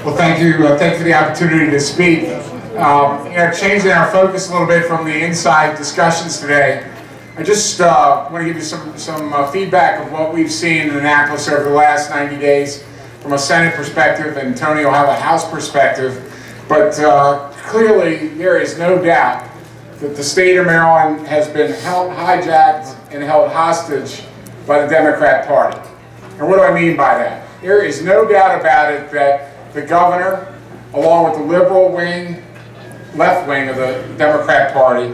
Well, thank you. Thank you for the opportunity to speak. Changing our focus a little bit from the inside discussions today, I just want to give you some feedback of what we've seen in Annapolis over the last 90 days from a Senate perspective, and Tony will have a House perspective. But clearly, there is no doubt that the state of Maryland has been hijacked and held hostage by the Democrat Party. And what do I mean by that? There is no doubt about it that the governor, along with the liberal wing, left wing of the Democrat Party,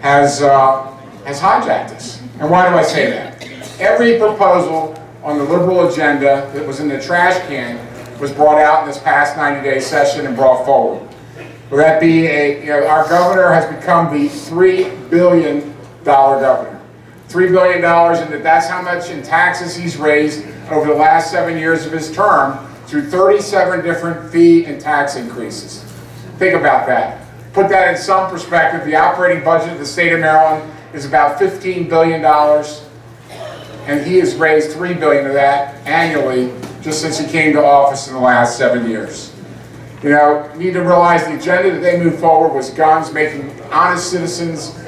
has hijacked us. And why do I say that? Every proposal on the liberal agenda that was in the trash can was brought out in this past 90-day session and brought forward. Will that be our governor has become the $3 billion governor. $3 billion, and that's how much in taxes he's raised over the last 7 years of his term through 37 different fee and tax increases. Think about that. Put that in some perspective, the operating budget of the state of Maryland is about $15 billion, and he has raised $3 billion of that annually just since he came to office in the last 7 years. You need to realize the agenda that they moved forward was guns, making honest citizens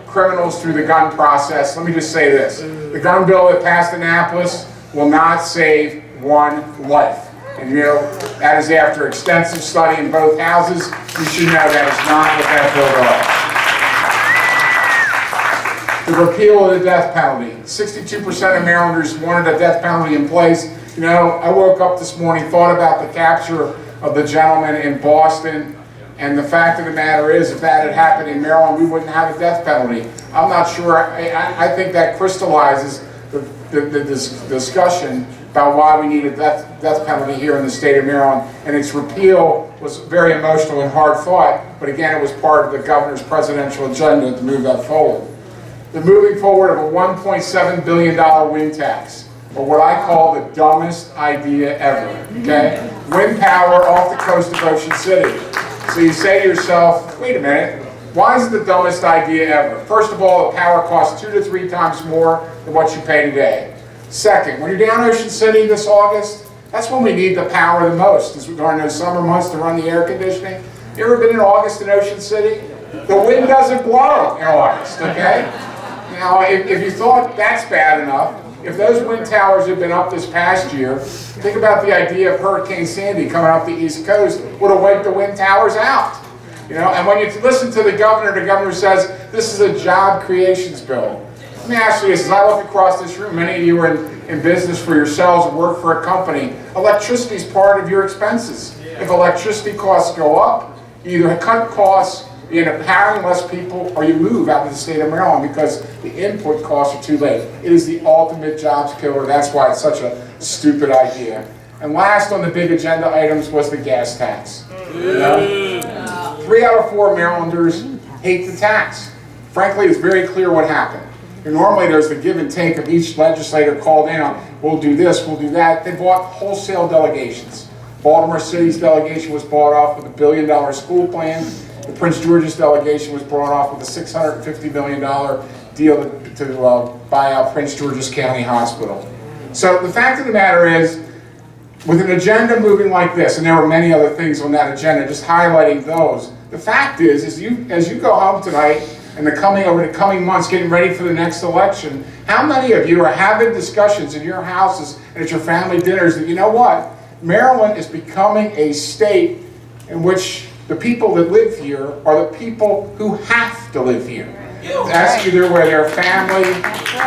criminals through the gun process. Let me just say this. The gun bill that passed Annapolis will not save one life. And that is after extensive study in both houses. You should know that is not what that bill does. The repeal of the death penalty. 62% of Marylanders wanted a death penalty in place. I woke up this morning, thought about the capture of the gentleman in Boston, and the fact of the matter is, if that had happened in Maryland, we wouldn't have a death penalty. I'm not sure. I think that crystallizes the discussion about why we need a death penalty here in the state of Maryland. And its repeal was very emotional and hard fought, but again, it was part of the governor's presidential agenda to move that forward. The moving forward of a $1.7 billion wind tax, or what I call the dumbest idea ever, okay? Wind power off the coast of Ocean City. So you say to yourself, wait a minute, why is it the dumbest idea ever? First of all, the power costs 2 to 3 times more than what you pay today. Second, when you're down Ocean City this August, that's when we need the power the most, is during those summer months to run the air conditioning. You ever been in August in Ocean City? The wind doesn't blow in August, okay? Now, if you thought that's bad enough, if those wind towers had been up this past year, think about the idea of Hurricane Sandy coming up the East Coast would have wiped the wind towers out. And when you listen to the governor says this is a job creations bill. Let me ask you this, as I look across this room, many of you are in business for yourselves or work for a company. Electricity is part of your expenses. If electricity costs go up, you either cut costs, you end up hiring less people, or you move out of the state of Maryland because the input costs are too late. It is the ultimate jobs killer. That's why it's such a stupid idea. And last on the big agenda items was the gas tax. 3 out of 4 Marylanders hate the tax. Frankly, it's very clear what happened. And normally there's the give and take of each legislator called in on, we'll do this, we'll do that. They bought wholesale delegations. Baltimore City's delegation was bought off with a $1 billion school plan. The Prince George's delegation was brought off with a $650 million deal to buy out Prince George's County Hospital. So the fact of the matter is, with an agenda moving like this, and there were many other things on that agenda, just highlighting those, the fact is as you go home tonight and over the coming months getting ready for the next election, how many of you are having discussions in your houses and at your family dinners that, you know what, Maryland is becoming a state in which the people that live here are the people who have to live here. That's either where their family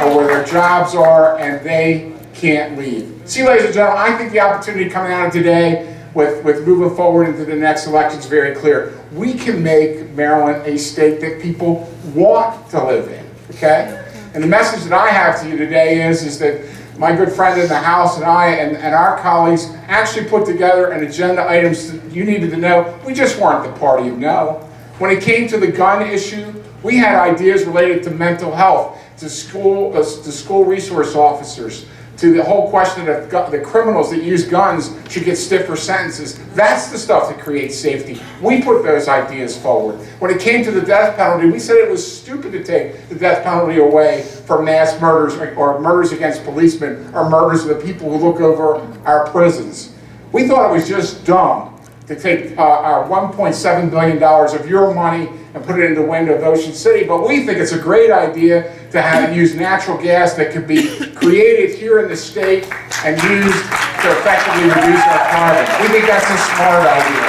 or where their jobs are, and they can't leave. See, ladies and gentlemen, I think the opportunity coming out of today with moving forward into the next election is very clear. We can make Maryland a state that people want to live in, okay? And the message that I have to you today is that my good friend in the House and I and our colleagues actually put together an agenda items that you needed to know. We just weren't the party of no. When it came to the gun issue, we had ideas related to mental health, to school resource officers, to the whole question of the criminals that use guns should get stiffer sentences. That's the stuff that creates safety. We put those ideas forward. When it came to the death penalty, we said it was stupid to take the death penalty away for mass murders or murders against policemen or murders of the people who look over our prisons. We thought it was just dumb to take our $1.7 billion of your money and put it in the window of Ocean City, but we think it's a great idea to use natural gas that could be created here in the state and used to effectively reduce our carbon. We think that's a smart idea.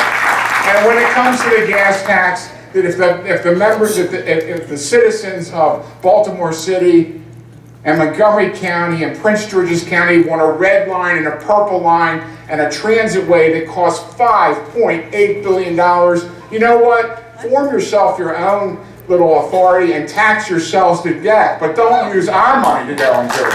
And when it comes to the gas tax, that if the citizens of Baltimore City and Montgomery County and Prince George's County want a red line and a purple line and a transitway that costs $5.8 billion, you know what? Form yourself your own little authority and tax yourselves to death, but don't use our money to go and do it.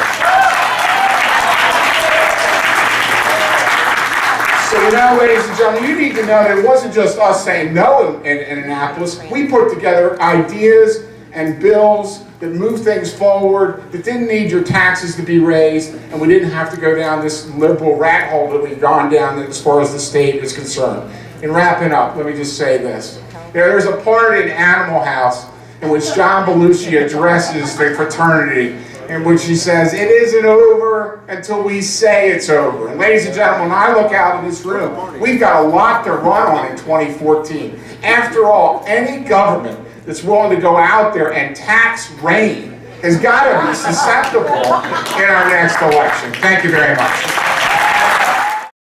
So, you know, ladies and gentlemen, you need to know that it wasn't just us saying no in Annapolis. We put together ideas and bills that move things forward, that didn't need your taxes to be raised, and we didn't have to go down this liberal rat hole that we've gone down as far as the state is concerned. In wrapping up, let me just say this. There's a part in Animal House in which John Belushi addresses the fraternity, in which he says, it isn't over until we say it's over. And ladies and gentlemen, when I look out in this room, we've got a lot to run on in 2014. After all, any government that's willing to go out there and tax rain has got to be susceptible in our next election. Thank you very much.